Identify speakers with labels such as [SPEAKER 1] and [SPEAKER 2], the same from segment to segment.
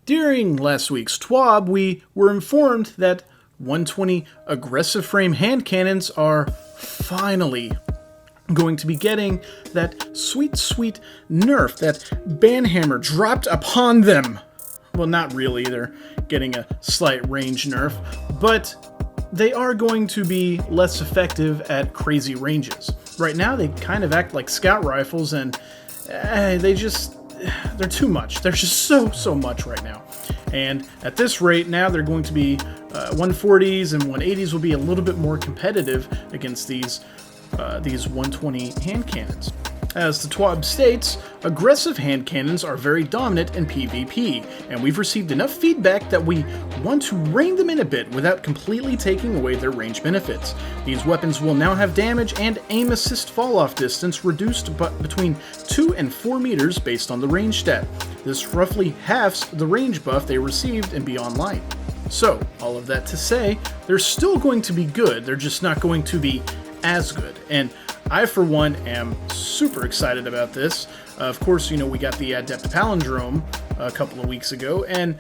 [SPEAKER 1] During last week's TWAB, we were informed that 120 aggressive frame hand cannons are finally going to be getting that sweet, sweet nerf, that banhammer dropped upon them. Well, not really, they're getting a slight range nerf, but they are going to be less effective at crazy ranges. Right now, they kind of act like scout rifles, and they're too much. They're just so much right now. And at this rate, now they're going to be 140s and 180s will be a little bit more competitive against these 120 hand cannons. As the TWAB states, aggressive hand cannons are very dominant in PvP, and we've received enough feedback that we want to rein them in a bit without completely taking away their range benefits. These weapons will now have damage and aim assist fall-off distance reduced between 2 and 4 meters based on the range stat. This roughly halves the range buff they received in Beyond Light. So, all of that to say, they're still going to be good, they're just not going to be as good. And I, for one, am super excited about this. Of course, we got the Adept Palindrome a couple of weeks ago, and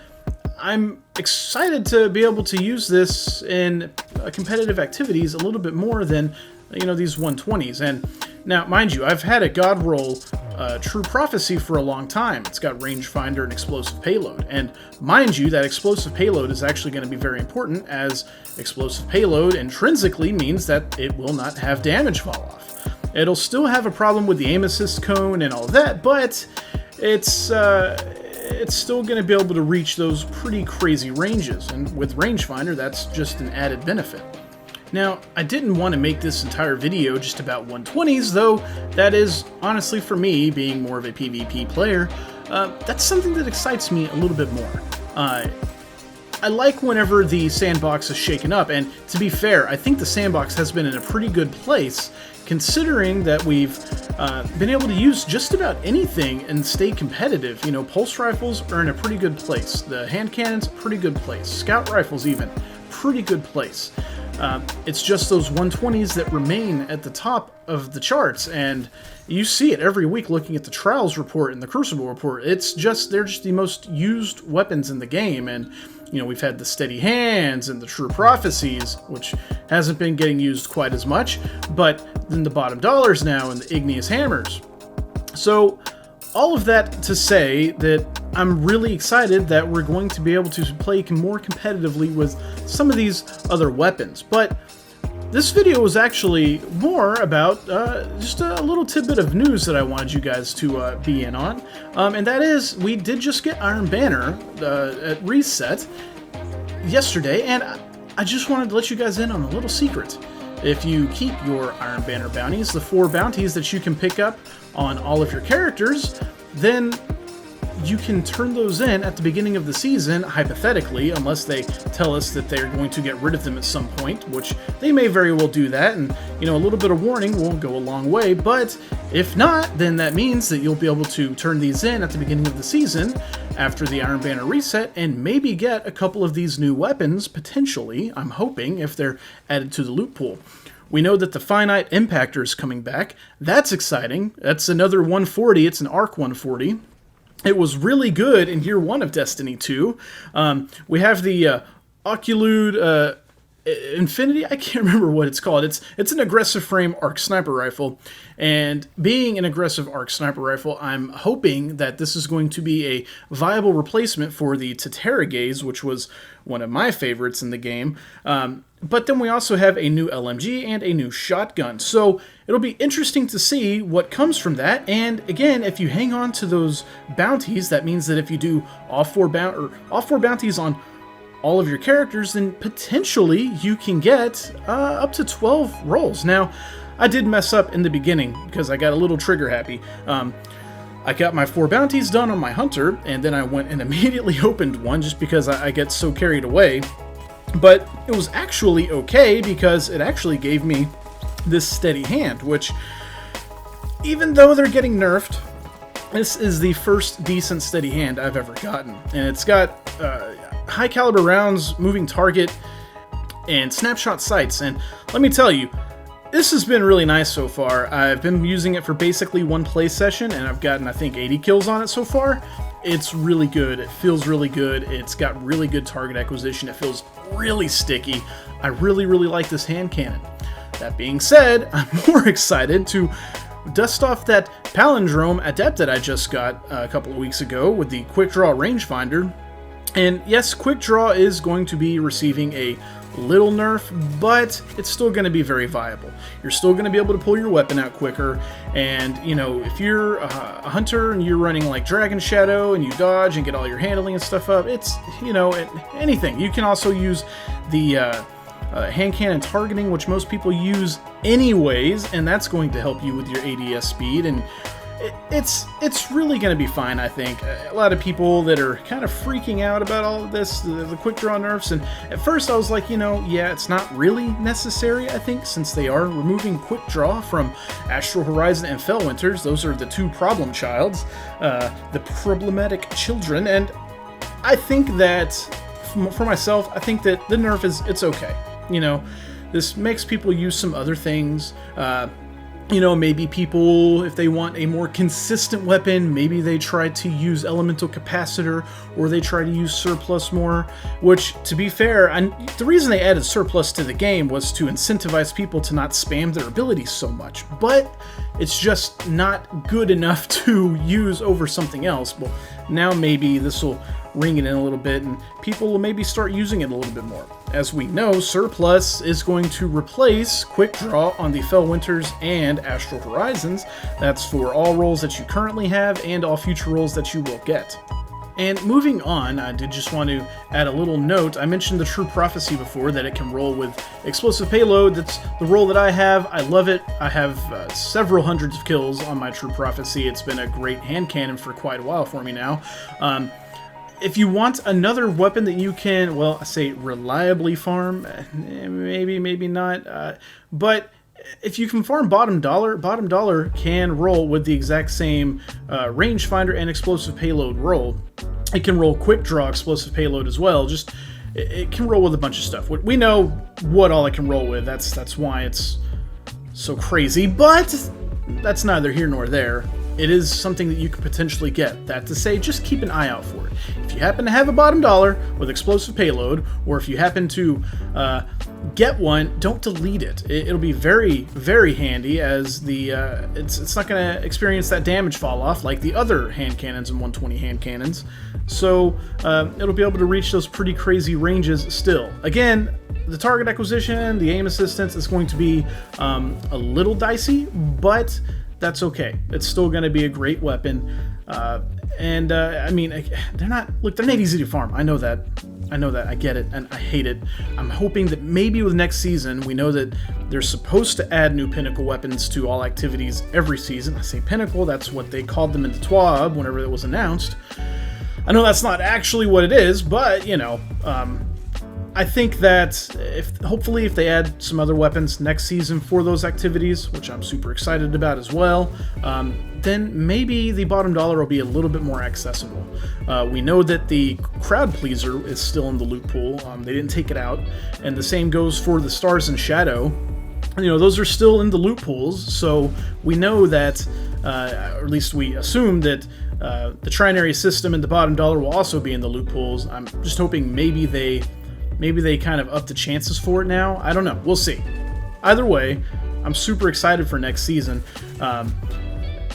[SPEAKER 1] I'm excited to be able to use this in competitive activities a little bit more than, these 120s. And now, mind you, I've had a God Roll True Prophecy for a long time. It's got rangefinder and explosive payload. And mind you, that explosive payload is actually going to be very important, as explosive payload intrinsically means that it will not have damage fall off. It'll still have a problem with the aim assist cone and all that, but it's still going to be able to reach those pretty crazy ranges. And with rangefinder, that's just an added benefit. Now, I didn't want to make this entire video just about 120s, though that is, honestly for me, being more of a PvP player, that's something that excites me a little bit more. I like whenever the sandbox is shaken up, and to be fair, I think the sandbox has been in a pretty good place, considering that we've been able to use just about anything and stay competitive. Pulse rifles are in a pretty good place. The hand cannons, pretty good place. Scout rifles even, pretty good place. It's just those 120s that remain at the top of the charts, and you see it every week looking at the Trials report and the Crucible report. They're just the most used weapons in the game, and we've had the Steady Hands and the True Prophecies, which hasn't been getting used quite as much, but then the Bottom Dollars now and the Igneous Hammers. So all of that to say that I'm really excited that we're going to be able to play more competitively with some of these other weapons. But this video was actually more about just a little tidbit of news that I wanted you guys to be in on. And that is, we did just get Iron Banner at reset yesterday, and I just wanted to let you guys in on a little secret. If you keep your Iron Banner bounties, the 4 bounties that you can pick up on all of your characters, then you can turn those in at the beginning of the season, hypothetically, unless they tell us that they're going to get rid of them at some point, which they may very well do that, and, a little bit of warning will go a long way, but if not, then that means that you'll be able to turn these in at the beginning of the season, after the Iron Banner reset, and maybe get a couple of these new weapons, potentially, I'm hoping, if they're added to the loot pool. We know that the Finite Impactor is coming back. That's exciting. That's another 140. It's an Arc 140. It was really good in Year 1 of Destiny 2. We have the Occlude Infinity. I can't remember what it's called. It's an aggressive frame arc sniper rifle. And being an aggressive arc sniper rifle, I'm hoping that this is going to be a viable replacement for the Tatera Gaze, which was one of my favorites in the game. But then we also have a new LMG and a new shotgun. So it'll be interesting to see what comes from that. And again, if you hang on to those bounties, that means that if you do all four bounties on all of your characters, then potentially you can get up to 12 rolls. Now, I did mess up in the beginning because I got a little trigger happy. I got my 4 bounties done on my hunter, and then I went and immediately opened one just because I get so carried away. But it was actually okay because it actually gave me this Steady Hand, which, even though they're getting nerfed, this is the first decent Steady Hand I've ever gotten. And it's got high caliber rounds, moving target, and snapshot sights. And let me tell you, This has been really nice so far. I've been using it for basically one play session, and I've gotten, I think, 80 kills on it so far. It's really good. It feels really good. It's got really good target acquisition. It feels really sticky. I really, really like this hand cannon. That being said, I'm more excited to dust off that Palindrome Adept that I just got a couple of weeks ago with the Quick Draw Rangefinder. And yes, Quick Draw is going to be receiving a little nerf, but it's still going to be very viable. You're still going to be able to pull your weapon out quicker, and you know, if you're a hunter and you're running like Dragon Shadow and you dodge and get all your handling and stuff up, it's, you know, anything. You can also use the hand cannon targeting, which most people use anyways, and that's going to help you with your ADS speed, and it's really going to be fine, I think. A lot of people that are kind of freaking out about all of this, the quick draw nerfs, and at first I was like, you know, yeah, it's not really necessary, I think, since they are removing quick draw from Astral Horizon and Fellwinters. Those are the two problem childs, the problematic children, and I think that, for myself, I think that the nerf it's okay. You know, this makes people use some other things. You know, maybe people, if they want a more consistent weapon, maybe they try to use Elemental Capacitor, or they try to use Surplus more, which, to be fair, the reason they added Surplus to the game was to incentivize people to not spam their abilities so much, but it's just not good enough to use over something else. Well, now maybe this will ring it in a little bit, and people will maybe start using it a little bit more. As we know, Surplus is going to replace Quick Draw on the Fellwinters and Astral Horizons. That's for all roles that you currently have and all future roles that you will get. And moving on, I did just want to add a little note. I mentioned the True Prophecy before, that it can roll with Explosive Payload. That's the role that I have. I love it. I have several hundreds of kills on my True Prophecy. It's been a great hand cannon for quite a while for me now. If you want another weapon that you can, well, I say reliably farm, maybe not, but if you can farm Bottom Dollar can roll with the exact same rangefinder and explosive payload roll. It can roll Quick Draw explosive payload as well. Just it can roll with a bunch of stuff. We know what all it can roll with. That's why it's so crazy, but that's neither here nor there. It is something that you could potentially get. That to say, just keep an eye out for it. If you happen to have a Bottom Dollar with explosive payload, or if you happen to get one, don't delete it. It'll be very, very handy, as the it's not going to experience that damage fall off like the other hand cannons and 120 hand cannons. So it'll be able to reach those pretty crazy ranges still. Again, the target acquisition, the aim assistance is going to be a little dicey, but that's okay. It's still going to be a great weapon. I mean, they're not easy to farm. I know that. I get it, and I hate it. I'm hoping that maybe with next season, we know that they're supposed to add new Pinnacle weapons to all activities every season. I say Pinnacle, that's what they called them in the TWAB whenever it was announced. I know that's not actually what it is, but, you know, I think that hopefully if they add some other weapons next season for those activities, which I'm super excited about as well, then maybe the Bottom Dollar will be a little bit more accessible. We know that the Crowd Pleaser is still in the loot pool. They didn't take it out, and the same goes for the Stars and Shadow. You know, those are still in the loot pools, so we know that, or at least we assume that the Trinary System and the Bottom Dollar will also be in the loot pools. I'm just hoping maybe they kind of up the chances for it now. I don't know. We'll see. Either way, I'm super excited for next season.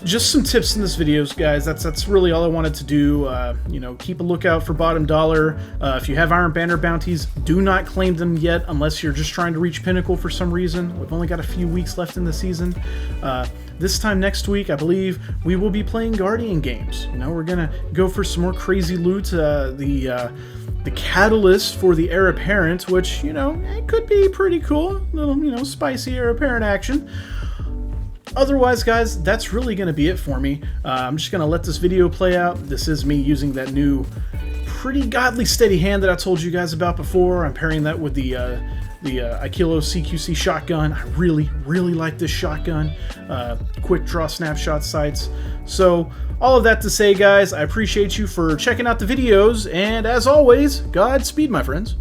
[SPEAKER 1] Just some tips in this video, guys. That's really all I wanted to do. You know, keep a lookout for Bottom Dollar. If you have Iron Banner bounties, do not claim them yet unless you're just trying to reach Pinnacle for some reason. We've only got a few weeks left in the season. This time next week, I believe, we will be playing Guardian games. You know, we're going to go for some more crazy loot. The catalyst for the Heir Apparent, which, you know, it could be pretty cool. A little, you know, spicy Heir Apparent action. Otherwise, guys, that's really going to be it for me. I'm just going to let this video play out. This is me using that new pretty godly steady hand that I told you guys about before. I'm pairing that with the Aikilo CQC shotgun. I really, really like this shotgun. Quick draw snapshot sights. So, all of that to say, guys, I appreciate you for checking out the videos, and as always, Godspeed, my friends.